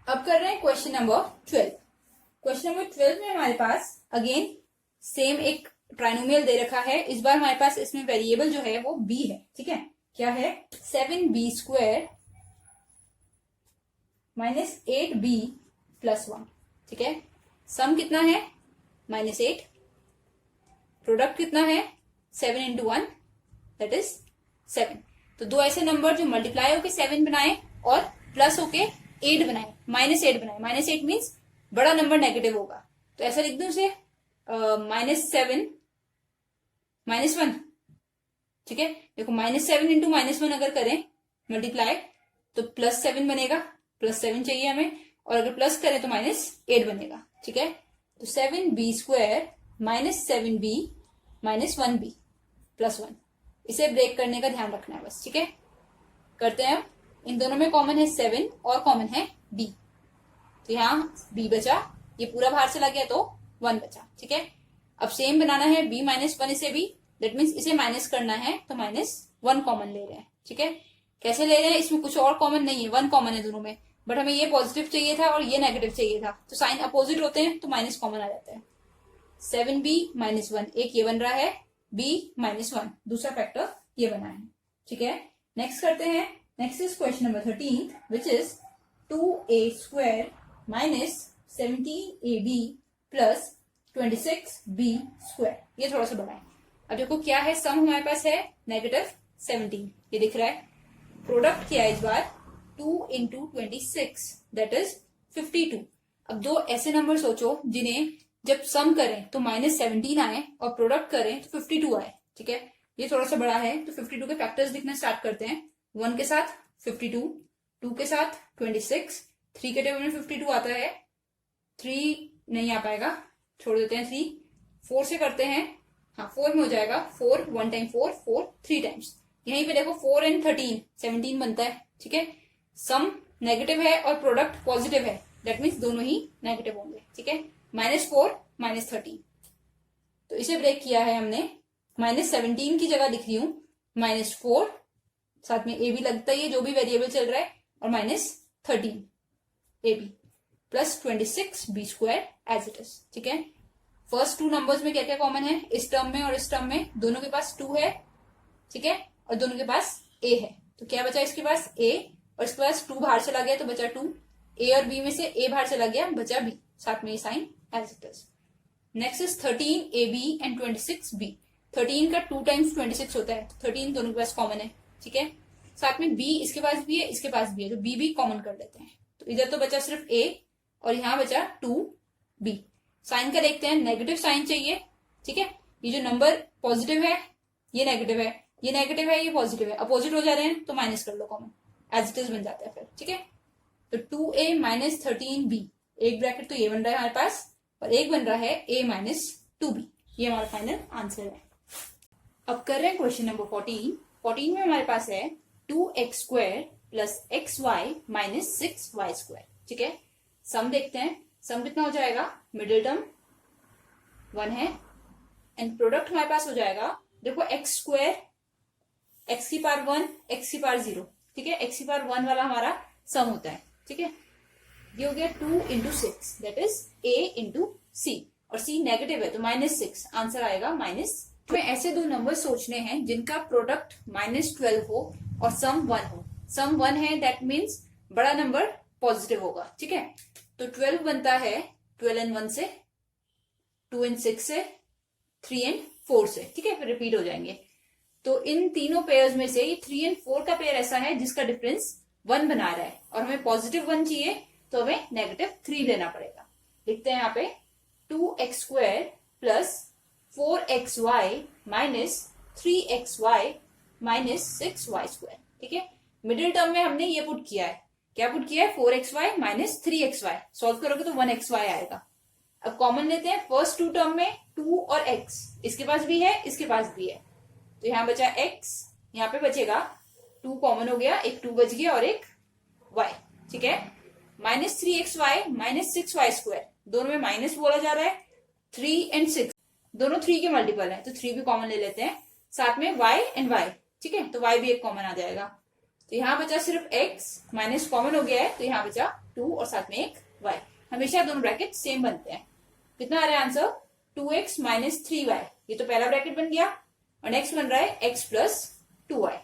अब कर रहे हैं क्वेश्चन नंबर 12। क्वेश्चन नंबर 12 में हमारे पास अगेन सेम एक ट्राइनोमियल दे रखा है। इस बार हमारे पास इसमें वेरिएबल जो है वो b है। ठीक है, क्या है, 7b² माइनस 8b प्लस 1। ठीक है, सम कितना है -8, प्रोडक्ट कितना है 7 इंटू 1 दैट इज 7। तो दो ऐसे नंबर जो मल्टीप्लाई होके 7 बनाए और प्लस होके 8 बनाए, -8 बनाए। -8 मीन्स बड़ा नंबर नेगेटिव होगा, तो ऐसा लिख दूं उसे -7 -1, ठीक है। देखो -7 इंटू -1 अगर करें मल्टीप्लाई तो +7 बनेगा, +7 चाहिए हमें, और अगर प्लस करें तो -8 बनेगा, ठीक है। तो 7b² -7b -1b +1, इसे ब्रेक करने का ध्यान रखना है बस, ठीक है। करते हैं। इन दोनों में कॉमन है 7 और कॉमन है b, तो यहाँ b बचा, ये पूरा बाहर चला गया तो 1 बचा, ठीक है। अब सेम बनाना है b -1 इसे भी, दैट मीन्स इसे माइनस करना है तो -1 कॉमन ले रहे हैं, ठीक है। कैसे ले रहे हैं, इसमें कुछ और कॉमन नहीं है, 1 कॉमन है दोनों में, बट हमें ये पॉजिटिव चाहिए था और ये नेगेटिव चाहिए था, तो साइन अपोजिट होते हैं तो माइनस कॉमन आ जाता है। 7b -1, एक ये बन रहा है, b -1 दूसरा फैक्टर ये बना है, ठीक है। नेक्स्ट करते हैं। Next is question number 13 which is 2a² -17ab + 26b²। ये थोड़ा सा बड़ा है। अब देखो क्या है, सम हमारे पास है -17, ये दिख रहा है। प्रोडक्ट किया है इस बार 2 × 26 दैट इज 52। अब दो ऐसे नंबर सोचो जिन्हें जब सम करें तो -17 आए और प्रोडक्ट करें तो 52 आए, ठीक है। ये थोड़ा सा बड़ा है तो 52 के फैक्टर्स लिखना स्टार्ट करते हैं। 1 के साथ 52, 2 के साथ 26, 3 के टेबल में 52 आता है, 3 नहीं आ पाएगा, छोड़ देते हैं 3। 4 से करते हैं, हाँ 4 में हो जाएगा, 4 1 टाइम 4 4 3 टाइम्स। यहीं पे देखो 4 and 13 17 बनता है, ठीक है। सम नेगेटिव है और प्रोडक्ट पॉजिटिव है, दैट मीन्स दोनों ही नेगेटिव होंगे, ठीक है। -4 -13, तो इसे ब्रेक किया है हमने। -17 की जगह लिख रही हूं -4, साथ में a भी लगता ही है जो भी वेरिएबल चल रहा है, और -13 ab + 26b² as it is, ठीक है। फर्स्ट 2 नंबर्स में क्या क्या कॉमन है, इस टर्म में और इस टर्म में दोनों के पास 2 है, ठीक है, और दोनों के पास a है, तो क्या बचा इसके पास a, और इसके पास 2 बाहर चला गया तो बचा 2, a और b में से a बाहर चला गया बचा b, साथ में ये sign as it is. Next is 13ab and 26b। 13 का 2 टाइम्स 26 होता है, तो 13 दोनों के पास कॉमन है, ठीक है। साथ में b इसके पास भी है, इसके पास भी है, तो b भी कॉमन कर लेते हैं। तो इधर तो बचा सिर्फ a और यहाँ बचा 2b। साइन का देखते हैं, नेगेटिव साइन चाहिए, ठीक है। ये जो नंबर पॉजिटिव है ये नेगेटिव है, ये नेगेटिव है ये पॉजिटिव है, अपोजिट हो जा रहे हैं तो माइनस कर लो कॉमन, एज इट इज बन जाता है फिर, ठीक है। तो 2a - 13b, एक ब्रैकेट तो ये बन रहा है हमारे पास और एक बन रहा है a - 2b। ये हमारा फाइनल आंसर है। अब कर रहे हैं क्वेश्चन नंबर 14। 14 में हमारे पास है 2x² + xy - 6y², ठीक है। सम देखते हैं, सम कितना हो जाएगा, मिडिल टर्म 1 है एंड प्रोडक्ट हमारे पास हो जाएगा, देखो x² x की पावर 1 x की पावर 0, ठीक है। x की पावर 1 वाला हमारा सम होता है, ठीक है। ये हो गया 2 × 6 दैट इज a × c, और c नेगेटिव है तो -6 आंसर आएगा -2। ऐसे दो नंबर सोचने हैं जिनका प्रोडक्ट -12 हो और सम 1 हो। सम 1 है दैट मीन्स बड़ा नंबर पॉजिटिव होगा, ठीक है। तो 12 बनता है 12 and 1 से, 2 and 6 से, 3 and 4 से, ठीक है। फिर रिपीट हो जाएंगे। तो इन तीनों पेयर्स में से ये 3 and 4 का पेयर ऐसा है जिसका डिफरेंस 1 बना रहा है और हमें पॉजिटिव 1 चाहिए तो हमें -3 लेना पड़ेगा। लिखते हैं यहाँ पे 2x² + 4xy - 3xy - 6y², ठीक है। मिडिल टर्म में हमने ये पुट किया है, क्या पुट किया है, 4xy - 3xy। सॉल्व करोगे तो 1xy आएगा। अब कॉमन लेते हैं, फर्स्ट 2 टर्म में 2 और x, इसके पास भी है इसके पास भी है, तो यहाँ बचा x, यहाँ पे बचेगा 2 कॉमन हो गया, एक 2 बच गया और एक y, ठीक है। -3xy - 6y², दोनों में माइनस बोला जा रहा है। 3 and 6 दोनों 3 के मल्टीपल है तो 3 भी कॉमन ले लेते हैं, साथ में y and y, ठीक है, तो y भी एक कॉमन आ जाएगा। तो यहाँ बचा सिर्फ x, माइनस कॉमन हो गया है तो यहाँ बचा 2 और साथ में एक y। हमेशा दोनों ब्रैकेट सेम बनते हैं। कितना आ रहा है आंसर, 2x - 3y, ये तो पहला ब्रैकेट बन गया और नेक्स्ट बन रहा है x + 2y।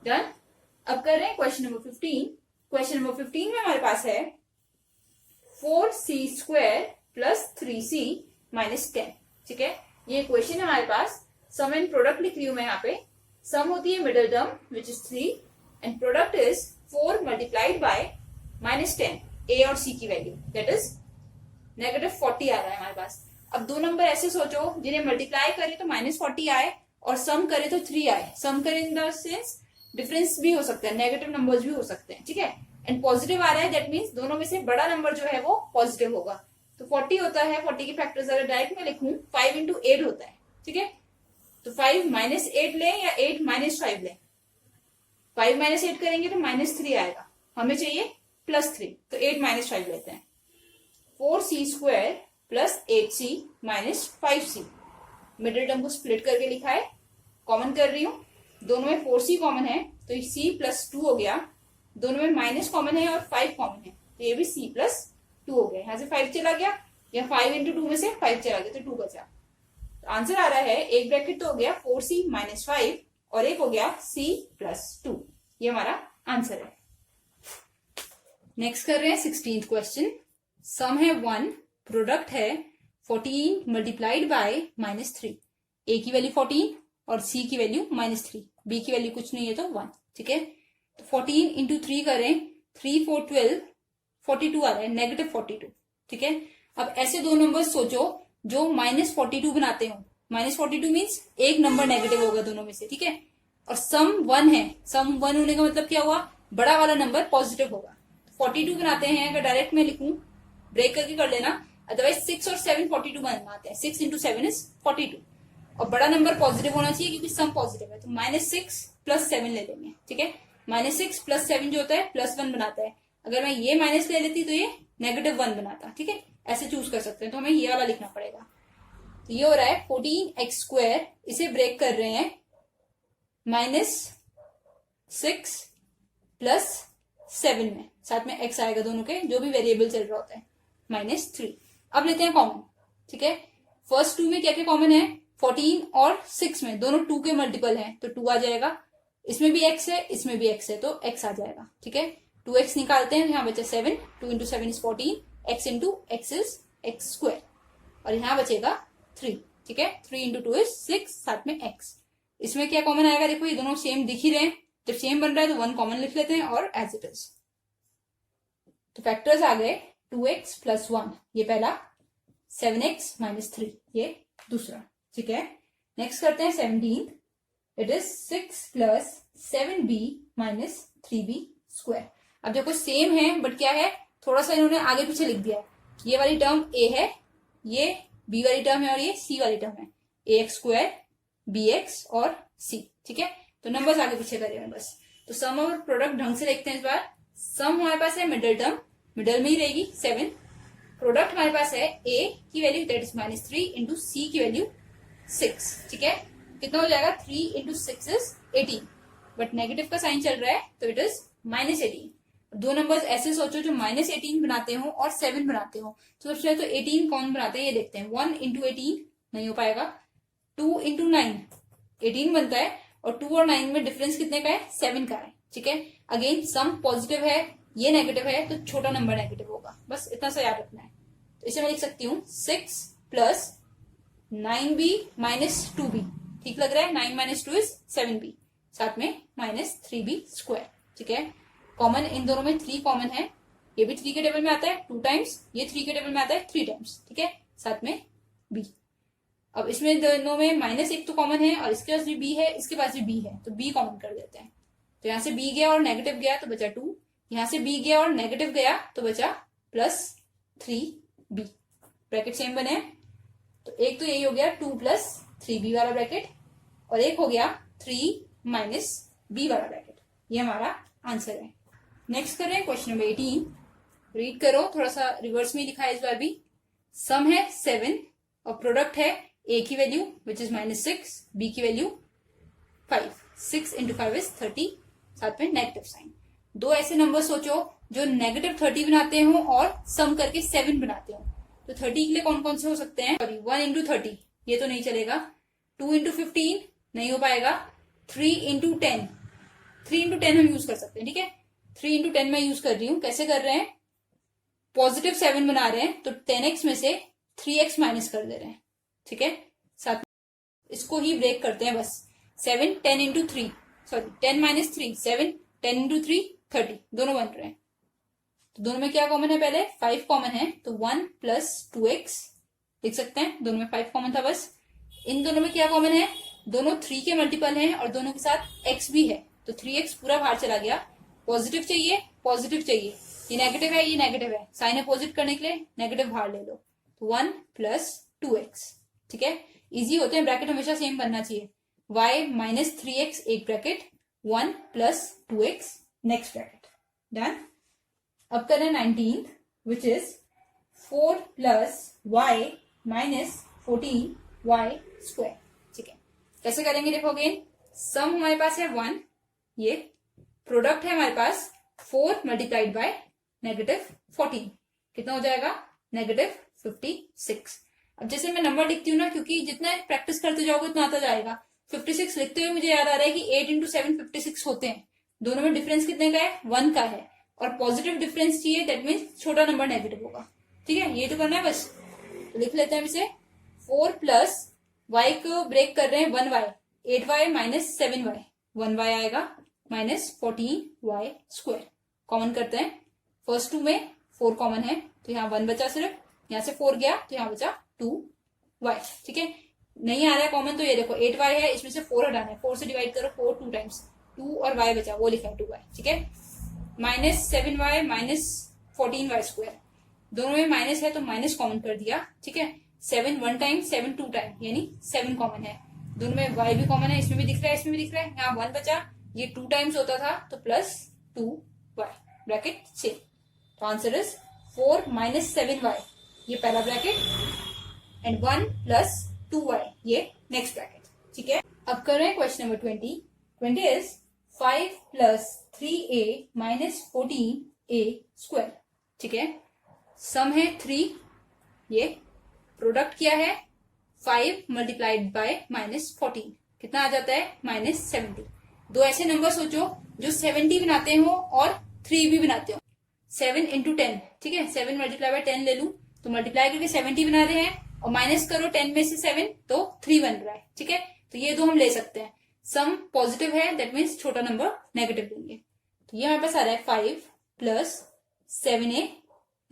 डन। अब कर रहे हैं क्वेश्चन नंबर 15। क्वेश्चन नंबर 15 में हमारे पास है 4c² + 3c - 10, ठीक है। ये क्वेश्चन है हमारे पास। सम एंड प्रोडक्ट लिख रही हूं मैं यहाँ पे। सम होती है middle term which is 3 and product is 4 × -10, a और c की वैल्यू दैट इज -40 आ रहा है हमारे पास। अब दो नंबर ऐसे सोचो जिन्हें मल्टीप्लाई करे तो -40 आए और सम करे तो 3 आए। सम करे इन द सेंस डिफरेंस भी हो सकता है, नेगेटिव नंबर्स भी हो सकते हैं, ठीक है। एंड पॉजिटिव आ रहा है, दैट मीन्स दोनों में से बड़ा नंबर जो है वो पॉजिटिव होगा। तो 40 होता है, 40 की फैक्टर्स अगर डायरेक्ट में लिखूं 5 इंटू 8 होता है, ठीक है। तो 5 -8 लें या 8 -5 लें? 5 -8 करेंगे तो -3 आएगा, हमें चाहिए +3, तो 8 -5 लेते हैं। 4c² + 8c - 5c, middle term को स्प्लिट करके लिखा है, कॉमन कर रही हूं, दोनों में 4c कॉमन है तो c + 2 हो गया, दोनों में माइनस कॉमन है और 5 कॉमन है तो ये भी c + 2 हो गया। यहां से 5 चला गया, या 5 इंटू 2 में से 5 चला गया तो 2 बचा। तो आंसर आ रहा है, एक ब्रैकेट तो हो गया 4c - 5 और एक हो गया c + 2, ये हमारा आंसर है। नेक्स्ट कर रहे हैं 16th क्वेश्चन। सम है 1, प्रोडक्ट है 14 मल्टीप्लाइड बाय -3। a की वैल्यू 14 और c की वैल्यू -3, b की वैल्यू कुछ नहीं है तो 1, ठीक है। तो 14 इंटू 3 करें, 3 4 12, 42 आ रहा है, -42, ठीक है। अब ऐसे दो नंबर सोचो जो -42 बनाते हो। -42 मीन्स एक नंबर नेगेटिव होगा दोनों में से, ठीक है। और सम 1 है, सम 1 होने का मतलब क्या हुआ, बड़ा वाला नंबर पॉजिटिव होगा। 42 बनाते हैं, अगर डायरेक्ट में लिखूं ब्रेक करके कर लेना, अदरवाइज 6 और 7 42 बनाते हैं, 6 इंटू 7 इज 42। और बड़ा नंबर पॉजिटिव होना चाहिए क्योंकि सम पॉजिटिव है, तो -6 + 7 ले लेंगे, ठीक है। -6 + 7 जो होता है +1 बनाता है। अगर मैं ये माइनस ले लेती तो ये -1 बनाता, ठीक है। ऐसे चूज कर सकते हैं, तो हमें ये वाला लिखना पड़ेगा। तो ये हो रहा है 14x², इसे ब्रेक कर रहे हैं -6 + 7 में, साथ में x आएगा दोनों के, जो भी वेरिएबल चल रहा होता है, -3। अब लेते हैं कॉमन, ठीक है। फर्स्ट 2 में क्या क्या कॉमन है, 14 और 6 में दोनों 2 के मल्टीपल हैं तो 2 आ जाएगा। इसमें भी x है, इसमें भी x है तो x आ जाएगा, ठीक है। 2x निकालते हैं, यहाँ बचा 7, 2 into 7 is 14, x into x is x², और यहाँ बचेगा 3, ठीक है। 3 इंटू 2 इज 6, साथ में x। इसमें क्या कॉमन आएगा, देखो ये दोनों सेम दिख ही रहे हैं, जब सेम बन रहा है तो 1 कॉमन लिख लेते हैं और एज इट इज। तो फैक्टर्स आ गए 2x + 1, ये पहला, 7x - 3 ये दूसरा, ठीक है। नेक्स्ट करते हैं 17, इट इज 6 + 7b - 3b²। अब देखो सेम है बट क्या है, थोड़ा सा इन्होंने आगे पीछे लिख दिया है। ये वाली टर्म a है, ये b वाली टर्म है और ये c वाली टर्म है, ax², bx और c, ठीक है। तो नंबर्स आगे पीछे करे हैं बस। तो सम और प्रोडक्ट ढंग से देखते हैं इस बार। सम हमारे पास है मिडिल टर्म, मिडिल में ही रहेगी 7। प्रोडक्ट हमारे पास है a की value that is -3 into c की वैल्यू 6, ठीक है। कितना हो जाएगा, 3 इंटू 6 इज 18, बट नेगेटिव का साइन चल रहा है तो इट इज -18। दो नंबर्स ऐसे सोचो जो -18 बनाते हो और 7 बनाते हो। तो सबसे पहले तो 18 कौन बनाते हैं ये देखते हैं। 1 इंटू 18 नहीं हो पाएगा, 2 इंटू 9 18 बनता है, और 2 और 9 में डिफरेंस कितने का है, 7 का है, ठीक है। अगेन सम पॉजिटिव है, ये नेगेटिव है तो छोटा नंबर नेगेटिव होगा, बस इतना सा याद रखना है। तो इसे मैं लिख सकती हूँ 6 + 9b - 2b, ठीक लग रहा है। 9 - 2 इज 7b, साथ में -3b², ठीक है। कॉमन इन दोनों में 3 कॉमन है, ये भी 3 के टेबल में आता है 2 टाइम्स, ये 3 के टेबल में आता है 3 टाइम्स, ठीक है, साथ में b। अब इसमें दोनों में -1 तो कॉमन है और इसके पास भी b है, इसके पास भी b है, तो b कॉमन कर देते हैं। तो यहाँ से b गया और नेगेटिव गया तो बचा 2, यहाँ से b गया और नेगेटिव गया तो बचा +3b। ब्रैकेट सेम बने, तो एक तो यही हो गया 2 + 3b वाला ब्रैकेट, और एक हो गया 3 - b वाला ब्रैकेट। ये हमारा आंसर है। नेक्स्ट कर रहे हैं क्वेश्चन नंबर 18, रीड करो, थोड़ा सा रिवर्स में लिखा है इस बार भी। सम है 7 और प्रोडक्ट है a की वैल्यू विच इज -6, b की वैल्यू 5, 6 इंटू 5 इज 30, साथ में नेगेटिव साइन। दो ऐसे नंबर सोचो जो -30 बनाते हो और सम करके 7 बनाते हो। तो 30 के लिए कौन कौन से हो सकते हैं, सॉरी 1 इंटू 30 ये तो नहीं चलेगा, 2 इंटू 15 नहीं हो पाएगा, 3 इंटू 10, 3 इंटू 10 हम यूज कर सकते हैं, ठीक है। 3 इंटू 10 मैं यूज कर रही हूँ, कैसे कर रहे हैं, पॉजिटिव 7 बना रहे हैं तो 10x में से 3x माइनस कर दे रहे हैं, ठीक है। साथ में इसको ही ब्रेक करते हैं बस। 7 10 इंटू 3, सॉरी 10 - 3 7, 10 इंटू 3 30, दोनों बन रहे हैं। तो दोनों में क्या कॉमन है, पहले 5 कॉमन है, तो 1 प्लस 2x लिख सकते हैं, दोनों में 5 कॉमन था बस। इन दोनों में क्या कॉमन है, दोनों 3 के मल्टीपल हैं और दोनों के साथ x भी है, तो 3x पूरा बाहर चला गया। पॉजिटिव चाहिए, पॉजिटिव चाहिए, ये नेगेटिव है, ये नेगेटिव है, साइन अपोजिट करने के लिए नेगेटिव बाहर ले लो, तो 1 प्लस 2x। ठीक है, इजी होते हैं, ब्रैकेट हमेशा सेम बनना चाहिए। y माइनस 3x एक bracket, 1 plus 2x next bracket, done. अब करें 19th which is 4 plus y minus 14y square. ठीक है, कैसे करेंगे देखो, अगेन सम हमारे पास है 1, ये प्रोडक्ट है हमारे पास 4 मल्टीप्लाइड बाय नेगेटिव 14, कितना हो जाएगा, नेगेटिव 56। अब जैसे मैं नंबर लिखती हूँ ना, क्योंकि जितना प्रैक्टिस करते जाओगे उतना आता जाएगा। 56 लिखते हुए मुझे याद आ रहा है कि 8 इंटू 7 56 होते हैं, दोनों में डिफरेंस कितने का है, 1 का है, और पॉजिटिव डिफरेंस चाहिए, दैट मीन्स छोटा नंबर नेगेटिव होगा। ठीक है, ये तो करना है बस, तो लिख लेते हैं इसे 4 प्लस y को ब्रेक कर रहे हैं 1y, 8y minus 7y, 1y आएगा माइनस 14y स्क्वायर। कॉमन करते हैं, फर्स्ट 2 में 4 कॉमन है, तो यहाँ 1 बचा, सिर्फ यहाँ से 4 गया तो यहाँ बचा 2y। ठीक है, नहीं आ रहा है कॉमन, तो ये देखो 8y है, इसमें से 4 हटाना है, 4 से डिवाइड करो, 4 2 टाइम्स, 2 और y बचा, वो लिखा है 2y। ठीक है, minus 7y minus 14y square, दोनों में माइनस है तो माइनस कॉमन कर दिया। ठीक है, 7 1 टाइम, 7 2 टाइम, यानी 7 कॉमन है, दोनों में y भी कॉमन है, इसमें भी दिख रहा है, इसमें भी दिख रहा है, यहाँ 1 बचा, ये 2 टाइम्स होता था तो प्लस 2y, ब्रैकेट से, तो आंसर इज 4 माइनस 7y, ये पहला ब्रैकेट, एंड 1 प्लस 2y, ये नेक्स्ट ब्रैकेट। ठीक है, अब कर रहे हैं question number 20 is 5 plus 3a minus 14a square. ठीक है, सम है 3, ये प्रोडक्ट क्या है 5 मल्टीप्लाइड बाय माइनस 14, कितना आ जाता है, माइनस 70। दो ऐसे नंबर सोचो जो 70 बनाते हो और 3 भी बनाते हो, 7 इंटू 10। ठीक है, 7 मल्टीप्लाई बाय 10 ले लू तो मल्टीप्लाई करके 70 बना रहे हैं, और माइनस करो 10 में से 7 तो 3 बन रहा है। ठीक है, तो ये दो हम ले सकते हैं, सम पॉजिटिव है, दैट मीन्स छोटा नंबर नेगेटिव लेंगे, तो ये हमारे पास आ रहा है 5 प्लस 7a,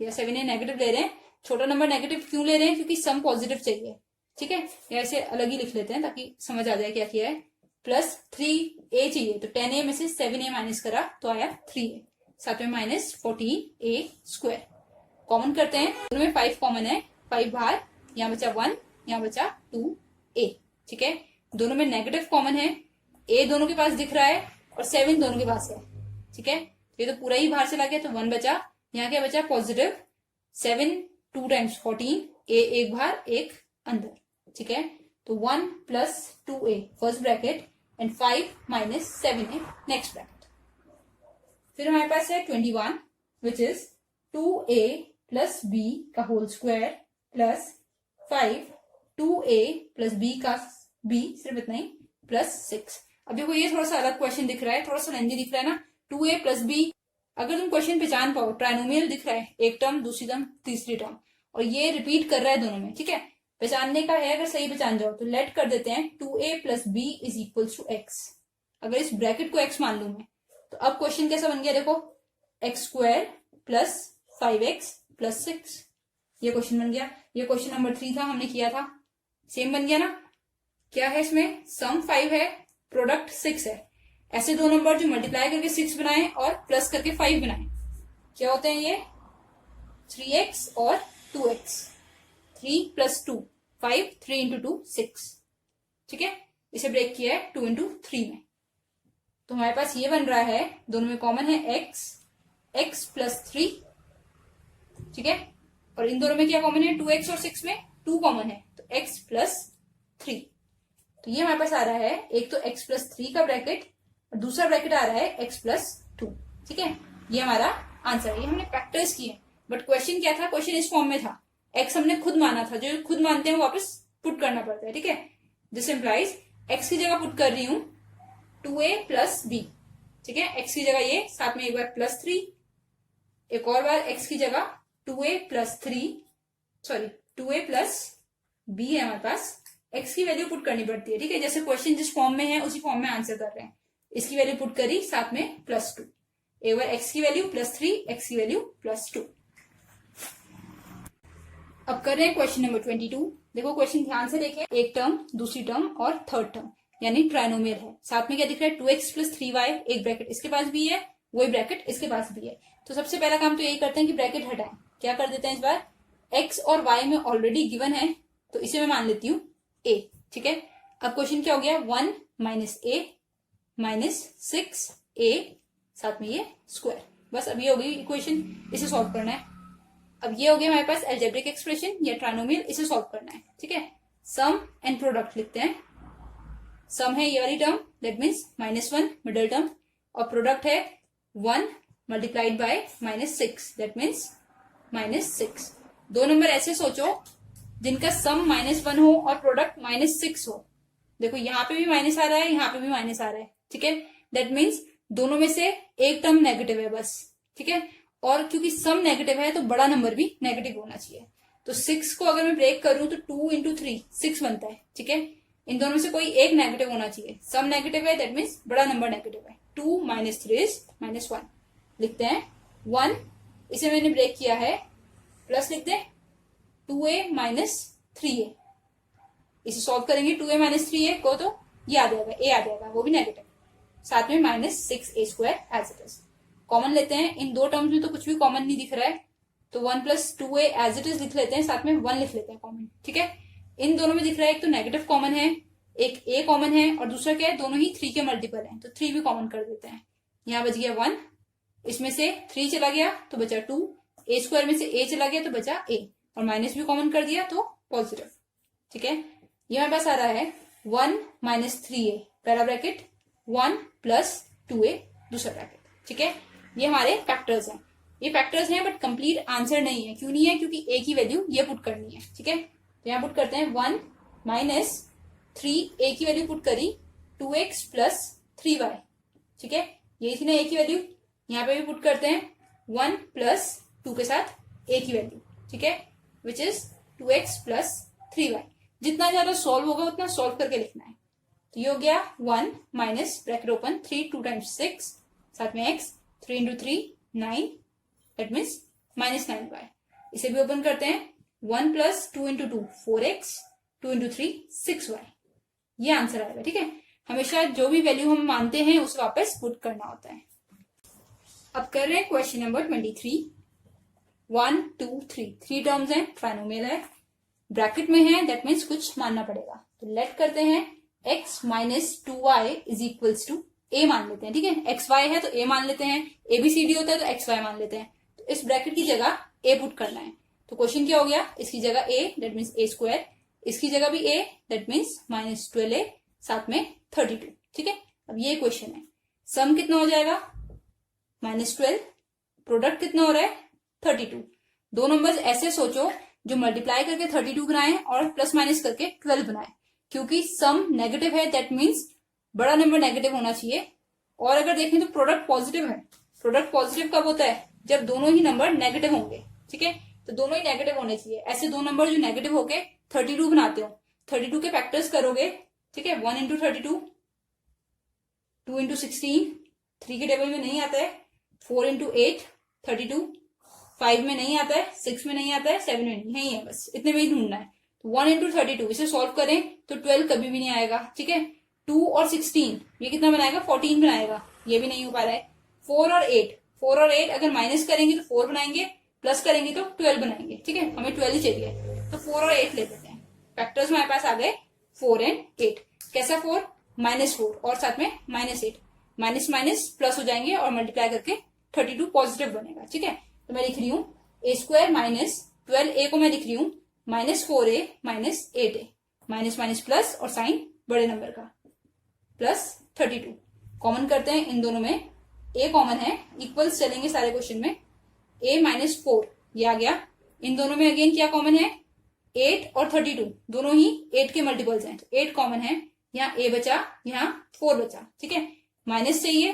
या 7a नेगेटिव ले रहे हैं, छोटा नंबर नेगेटिव क्यों ले रहे हैं, क्योंकि सम पॉजिटिव चाहिए। ठीक है, या ऐसे अलग ही लिख लेते हैं ताकि समझ आ जाए क्या किया है, प्लस 3a चाहिए, तो 10a में से 7a माइनस करा तो आया 3a, साथ में माइनस 14a स्क्वायर। कॉमन करते हैं, दोनों में 5 कॉमन है, 5 बाहर, यहाँ बचा 1, यहाँ बचा 2a। ठीक है, दोनों में नेगेटिव कॉमन है, a दोनों के पास दिख रहा है और 7 दोनों के पास है। ठीक है, ये तो पूरा ही बाहर चला गया, तो 1 बचा, यहाँ क्या बचा, पॉजिटिव 7 2 टाइम्स 14, a एक बाहर एक अंदर। ठीक है, तो 1 plus 2a first bracket, and 5 minus 7a next bracket. फिर हमारे पास है 21 which is 2a plus b का whole square plus 5 2a plus b का b, सिर्फ इतना ही, प्लस 6। अब देखो ये थोड़ा सा अलग क्वेश्चन दिख रहा है, थोड़ा सा लेंदी दिख रहा है ना, 2a प्लस b, अगर तुम क्वेश्चन पहचान पाओ, ट्राइनोमियल दिख रहा है, एक टर्म दूसरी टर्म तीसरी टर्म, और ये रिपीट कर रहा है दोनों में। ठीक है, पहचानने का है, अगर सही पहचान जाओ तो लेट कर देते हैं 2a plus b is equal to x, अगर इस ब्रैकेट को x मान लू मैं, तो अब क्वेश्चन कैसा बन गया, देखो x square plus 5x plus 6, ये क्वेश्चन बन गया। ये क्वेश्चन नंबर 3 था, हमने किया था, सेम बन गया ना। क्या है इसमें, सम 5 है, प्रोडक्ट 6 है, ऐसे दो नंबर जो मल्टीप्लाई करके 6 बनाए और प्लस करके 5 बनाए, क्या होते हैं ये, 3x और 2x, 3 प्लस 2 5, 3 इंटू 2 6। ठीक है, इसे ब्रेक किया है 2 इंटू 3 में, तो हमारे पास ये बन रहा है, दोनों में कॉमन है x प्लस 3। ठीक है, और इन दोनों में क्या कॉमन है, 2x और 6 में 2 कॉमन है, तो x प्लस 3, तो ये हमारे पास आ रहा है, एक तो x प्लस 3 का ब्रैकेट और दूसरा ब्रैकेट आ रहा है x प्लस 2। ठीक है, ये हमारा आंसर है, ये हमने प्रैक्टिस की है, बट क्वेश्चन क्या था, क्वेश्चन इस फॉर्म में था, x हमने खुद माना था, जो खुद मानते हैं वापस पुट करना पड़ता है। ठीक है, दिस इम्प्लाइज x की जगह पुट कर रही हूं 2a प्लस b। ठीक है, x की जगह ये, साथ में एक बार प्लस 3, एक और बार x की जगह 2a plus 3, sorry 2a plus b है हमारे पास, x की वैल्यू पुट करनी पड़ती है। ठीक है, जैसे क्वेश्चन जिस फॉर्म में है उसी फॉर्म में आंसर कर रहे हैं, इसकी वैल्यू पुट करी, साथ में प्लस 2, ए ओवर एक्स की वैल्यू +3, एक्स की वैल्यू +2। अब कर रहे हैं क्वेश्चन नंबर 22। देखो क्वेश्चन ध्यान से देखें, एक टर्म, दूसरी टर्म और थर्ड टर्म यानी ट्राइनोमियल है। साथ में क्या दिख रहा है, 2x + 3y, एक ब्रैकेट इसके पास भी है, वही ब्रैकेट इसके पास भी है। तो सबसे पहला काम तो यही करते हैं कि ब्रैकेट हटाएं। क्या कर देते हैं इस बार, x और y में ऑलरेडी गिवन है तो इसे मैं मान लेती हूँ a, ठीक है। अब क्वेश्चन क्या हो गया, 1 - a -6a, साथ में ये स्क्वायर। बस अब ये हो गई इक्वेशन, इसे सॉल्व करना है। अब ये हो गया हमारे पास अलजेब्रिक एक्सप्रेशन या ट्राइनोमियल, इसे सॉल्व करना है, ठीक है। सम एंड प्रोडक्ट लिखते हैं। सम है ये वाली term, that means -1 middle term, और प्रोडक्ट है 1 × -6, दैट मीन्स -6। दो नंबर ऐसे सोचो जिनका सम -1 हो और प्रोडक्ट -6 हो। देखो यहाँ पे भी माइनस आ रहा है, यहाँ पे भी माइनस आ रहा है, ठीक है। दैट मीन्स दोनों में से एक टर्म नेगेटिव है बस, ठीक है। और क्योंकि सम नेगेटिव है तो बड़ा नंबर भी नेगेटिव होना चाहिए। तो 6 को अगर मैं ब्रेक करूं तो 2 × 3 6 बनता है, ठीक है। इन दोनों में से कोई एक नेगेटिव होना चाहिए। सम नेगेटिव है, दैट मीन्स बड़ा नंबर नेगेटिव है। 2 - 3 = -1 लिखते हैं। 1 इसे मैंने ब्रेक किया है, प्लस लिखते हैं 2a - 3a। इसे सॉल्व करेंगे 2a - 3a को तो ये आ जाएगा, a आ जाएगा, वो भी नेगेटिव। साथ में -6a² as it is. Common लेते हैं, इन दो टर्म्स में तो कुछ भी कॉमन नहीं दिख रहा है तो 1 + 2a एज इट इज लिख लेते हैं, साथ में 1 लिख लेते हैं कॉमन, ठीक है। इन दोनों में दिख रहा है एक तो नेगेटिव कॉमन है, एक a कॉमन है, और दूसरा क्या है, दोनों ही 3 के मल्टीपल हैं तो 3 भी कॉमन कर देते हैं। यहाँ बच गया 1, इसमें से 3 चला गया तो बचा 2, a² में से a चला गया तो बचा a, और माइनस भी कॉमन कर दिया तो पॉजिटिव, ठीक है। ये हमारे पास आ रहा है 1 - 3a, पहला ब्रैकेट, 1 + 2a दूसरा ब्रैकेट, ठीक है। ये हमारे फैक्टर्स हैं। ये फैक्टर्स हैं बट कंप्लीट आंसर नहीं है। क्यों नहीं है, क्योंकि a की वैल्यू ये पुट करनी है, ठीक है। तो यहाँ पुट करते हैं 1 - 3a की वैल्यू पुट करी, 2x + 3y, ठीक है। यही थी ना a की वैल्यू। यहाँ पे भी पुट करते हैं 1 + 2 के साथ a की वैल्यू, ठीक है, विच इज 2x + 3y। जितना ज्यादा सॉल्व होगा उतना सॉल्व करके लिखना है। तो ये हो गया 1 - ब्रैकेट ओपन 3 2 × 6, साथ में x, 3 × 3 9, दैट मीन्स -9y। इसे भी ओपन करते हैं, 1 + 2 × 2 4x, 2 × 3 6y। ये आंसर आएगा, ठीक है। हमेशा जो भी वैल्यू हम मानते हैं उसे वापस पुट करना होता है। अब कर रहे हैं क्वेश्चन नंबर 23। 1 2 3 3 टर्म्स हैं, ट्राइनोमियल है, ब्रैकेट में है, दैट मीन्स कुछ मानना पड़ेगा। तो लेट करते हैं x - 2y = a मान लेते हैं, ठीक है। एक्स वाई है तो a मान लेते हैं, ABCD होता है तो XY मान लेते हैं। तो इस ब्रैकेट की जगह a पुट करना है। तो क्वेश्चन क्या हो गया, इसकी जगह a, दैट मीन्स a², इसकी जगह भी a, दैट मीन्स -12a, साथ में 32, ठीक है। अब ये क्वेश्चन है, सम कितना हो जाएगा -12, प्रोडक्ट कितना हो रहा है 32। दो नंबर्स ऐसे सोचो जो मल्टीप्लाई करके 32 बनाए और प्लस माइनस करके 12 बनाए। क्योंकि सम नेगेटिव है, दैट मीन्स बड़ा नंबर नेगेटिव होना चाहिए। और अगर देखें तो प्रोडक्ट पॉजिटिव है। प्रोडक्ट पॉजिटिव कब होता है, जब दोनों ही नंबर नेगेटिव होंगे, ठीक है। तो दोनों ही नेगेटिव होने चाहिए। ऐसे दो नंबर जो नेगेटिव होके 32 बनाते हो, 32 के फैक्टर्स करोगे, ठीक है। 1 × 32, 2 × 16, 3 के टेबल में नहीं आता है, 4 × 8 32, 5 में नहीं आता है, 6 में नहीं आता है, 7 में नहीं है, बस इतने में ही ढूंढना है। 1 × 32 इसे सॉल्व करें तो 12 कभी भी नहीं आएगा, ठीक है। 2 और 16 ये कितना बनाएगा, 14 बनाएगा, ये भी नहीं हो पा रहा है। 4 और 8 अगर माइनस करेंगे तो 4 बनाएंगे, प्लस करेंगे तो 12 बनाएंगे, ठीक है। हमें 12 ही चाहिए तो 4 और 8 ले लेते हैं। फैक्टर्स हमारे पास आ गए 4 और 8। कैसा 4, -4 और साथ में -8, माइनस माइनस प्लस हो जाएंगे और मल्टीप्लाई करके 32 पॉजिटिव बनेगा, ठीक है। तो मैं लिख रही हूँ a² - 12a को मैं लिख रही हूँ -4a - 8a, minus minus plus और साइन बड़े नंबर का, +32। कॉमन करते हैं इन दोनों में, a कॉमन है, इक्वल्स चलेंगे सारे क्वेश्चन में, a - 4 ये आ गया। इन दोनों में अगेन क्या कॉमन है, 8 और 32 दोनों ही 8 के मल्टीपल्स हैं, तो 8 कॉमन है। यहाँ a बचा, यहाँ 4 बचा, ठीक है। माइनस चाहिए,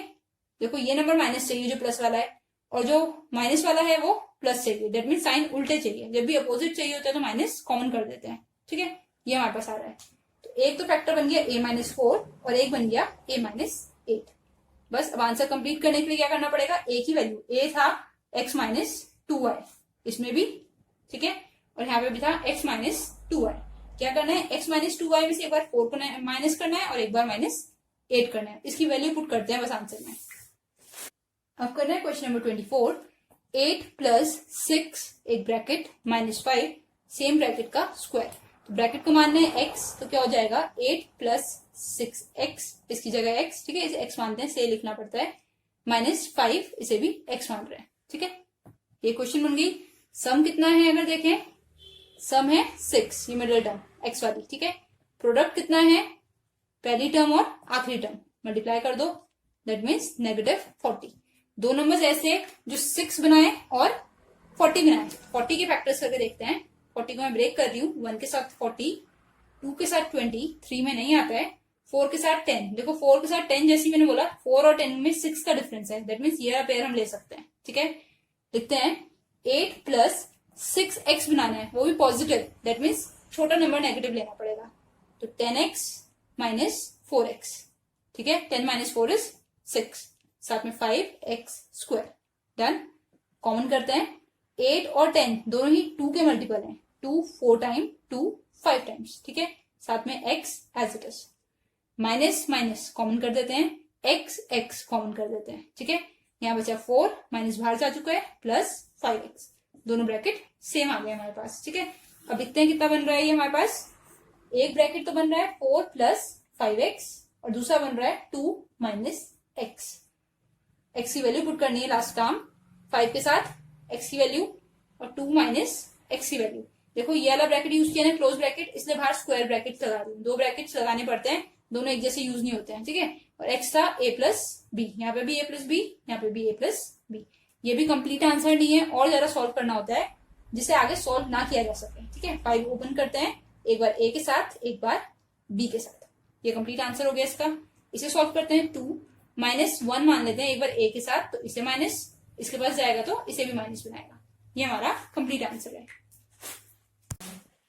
देखो ये नंबर माइनस चाहिए जो प्लस वाला है, और जो माइनस वाला है वो प्लस चाहिए, दैट मीन साइन उल्टे चाहिए। जब भी अपोजिट चाहिए होता है तो माइनस कॉमन कर देते हैं, ठीक है। ये हमारे पास आ रहा है। तो एक तो फैक्टर बन गया a - 4 और एक बन गया a - 8। बस अब आंसर कंप्लीट करने के लिए क्या करना पड़ेगा, ए की वैल्यू, ए था x माइनस 2y, इसमें भी ठीक है, और यहाँ पे भी था x माइनस 2y। क्या करना है, x माइनस 2y में से एक बार 4 को माइनस करना है और एक बार माइनस 8 करना है। इसकी वैल्यू पुट करते हैं बस आंसर में। अब करना है क्वेश्चन नंबर 24, 8 प्लस 6 एक ब्रैकेट माइनस 5 सेम ब्रैकेट का स्क्वायर। तो ब्रैकेट को मानना है x, तो क्या हो जाएगा 8 प्लस 6x, इसकी जगह x, ठीक है, इसे x मानते हैं, से लिखना पड़ता है, माइनस 5, इसे भी x मान रहे हैं, ठीक है। ये क्वेश्चन बन गई। सम कितना है अगर देखें, सम है 6, ये मिडिल टर्म x वाली, ठीक है। प्रोडक्ट कितना है, पहली टर्म और आखिरी टर्म मल्टीप्लाई कर दो, दैट मीन्स -40। दो नंबर्स ऐसे जो 6 बनाए और 40 बनाए, 40 के फैक्टर्स करके देखते हैं। 40 को मैं ब्रेक कर रही हूँ, 1 के साथ 40, 2 के साथ 20, 3 में नहीं आता है, 4 के साथ 10। देखो 4 के साथ 10 जैसी मैंने बोला, 4 और 10 में 6 का डिफरेंस है, दैट मीन्स ये पेयर हम ले सकते हैं, ठीक है। लिखते हैं 8 प्लस 6x बनाना है, वो भी पॉजिटिव, दैट मीन्स छोटा नंबर नेगेटिव लेना पड़ेगा, तो 10x माइनस 4x, ठीक है। 10 माइनस 4 इज 6, साथ में 5x स्क्वायर, डन। कॉमन करते हैं, 8 और 10 दोनों ही 2 के मल्टीपल हैं, 2 4 टाइम, 2 5 टाइम्स, ठीक है। साथ में x as it is, minus minus common कर देते हैं, x कॉमन कर देते हैं, ठीक है। यहाँ बचा 4, माइनस बाहर जा चुका है, प्लस 5x, दोनों ब्रैकेट सेम आ गए हमारे पास, ठीक है। अब देखते हैं कितना बन रहा है ये हमारे पास। एक ब्रैकेट तो बन रहा है 4 प्लस 5x और दूसरा बन रहा है 2 माइनस x। x की वैल्यू पुट करनी है लास्ट टर्म, 5 के साथ x की वैल्यू और 2 माइनस x की वैल्यू। देखो ये वाला ब्रैकेट यूज किया ना क्लोज ब्रैकेट, इसलिए बाहर स्क्वायर ब्रैकेट लगा दी, 2 ब्रैकेट्स लगाने पड़ते हैं, दोनों एक जैसे यूज नहीं होते हैं, ठीक है। और x था a प्लस बी, यहाँ पे भी a प्लस बी, यहाँ पे भी a प्लस बी। ये भी कंप्लीट आंसर नहीं है, और ज्यादा सॉल्व करना होता है जिसे आगे सॉल्व ना किया जा सके, ठीक है। 5 ओपन करते हैं, एक बार a के साथ, एक बार b के साथ, ये कंप्लीट आंसर हो गया इसका। इसे सॉल्व करते हैं, 2 माइनस 1 मान लेते हैं एक बार a के साथ, तो इसे माइनस, इसके पास जाएगा तो इसे भी माइनस बनाएगा, ये हमारा कंप्लीट आंसर है।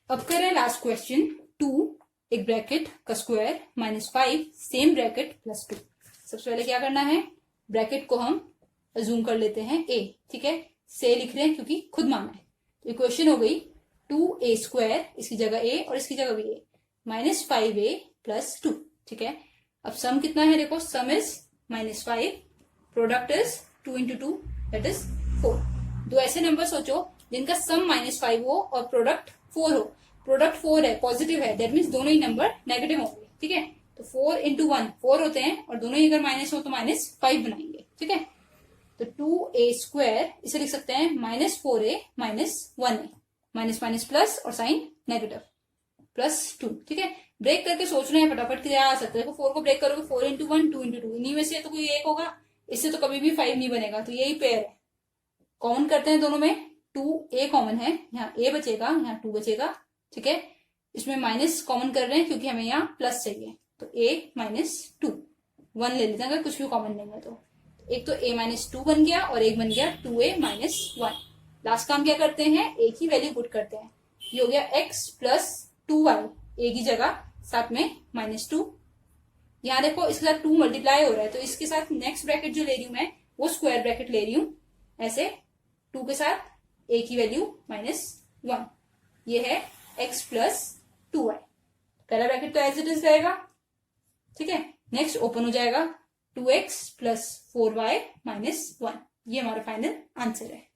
अब करें लास्ट क्वेश्चन, 2 एक ब्रैकेट का square minus 5 same bracket plus 2। सबसे पहले क्या करना है, ब्रैकेट को हम अज्यूम कर लेते हैं a, ठीक है, से लिख रहे हैं क्योंकि खुद माना है। तो इक्वेशन हो गई 2a स्क्वायर, इसकी जगह a और इसकी जगह भी a, माइनस 5a प्लस 2, ठीक है। अब सम कितना है, देखो सम is -5, product is 2 into 2 that is 4। दो ऐसे नंबर सोचो जिनका सम -5 हो और प्रोडक्ट 4 हो। प्रोडक्ट 4 है, पॉजिटिव है, दैट मीन्स दोनों ही नंबर नेगेटिव होंगे, ठीक है। तो 4 into 1 4 होते हैं, और दोनों ही अगर माइनस हो तो -5 बनाएंगे, ठीक है। तो 2a स्क्वायर इसे लिख सकते हैं -4a minus 1a, minus minus plus और साइन नेगेटिव, प्लस 2, ठीक है। ब्रेक करके सोच रहे हैं फटाफट क्या आ सकता है। देखो 4 को ब्रेक करोगे, 4 into 1 2 into 2, इन्हीं में से तो कोई एक होगा, इससे तो कभी भी 5 नहीं बनेगा, तो यही पेयर है। कॉमन करते हैं दोनों में, 2a कॉमन है, यहाँ a बचेगा, यहाँ 2 बचेगा, ठीक है। इसमें माइनस कॉमन कर रहे हैं क्योंकि हमें यहाँ प्लस चाहिए, तो a माइनस 2, 1 ले लेते हैं अगर कुछ भी कॉमन नहीं है तो। एक तो a माइनस 2 बन गया और एक बन गया 2a माइनस 1। लास्ट काम क्या करते हैं, a की वैल्यू पुट करते हैं, ये हो गया x प्लस 2y, a की जगह साथ में -2। यहाँ देखो इसके साथ 2 मल्टीप्लाई हो रहा है, तो इसके साथ नेक्स्ट ब्रैकेट जो ले रही हूं मैं, वो स्क्वायर ब्रैकेट ले रही हूँ, ऐसे 2 के साथ a की वैल्यू -1, ये है x प्लस 2y। पहला ब्रैकेट तो एज इट इज रहेगा, ठीक है। नेक्स्ट ओपन हो जाएगा, 2x प्लस 4y माइनस 1, ये हमारा फाइनल आंसर है।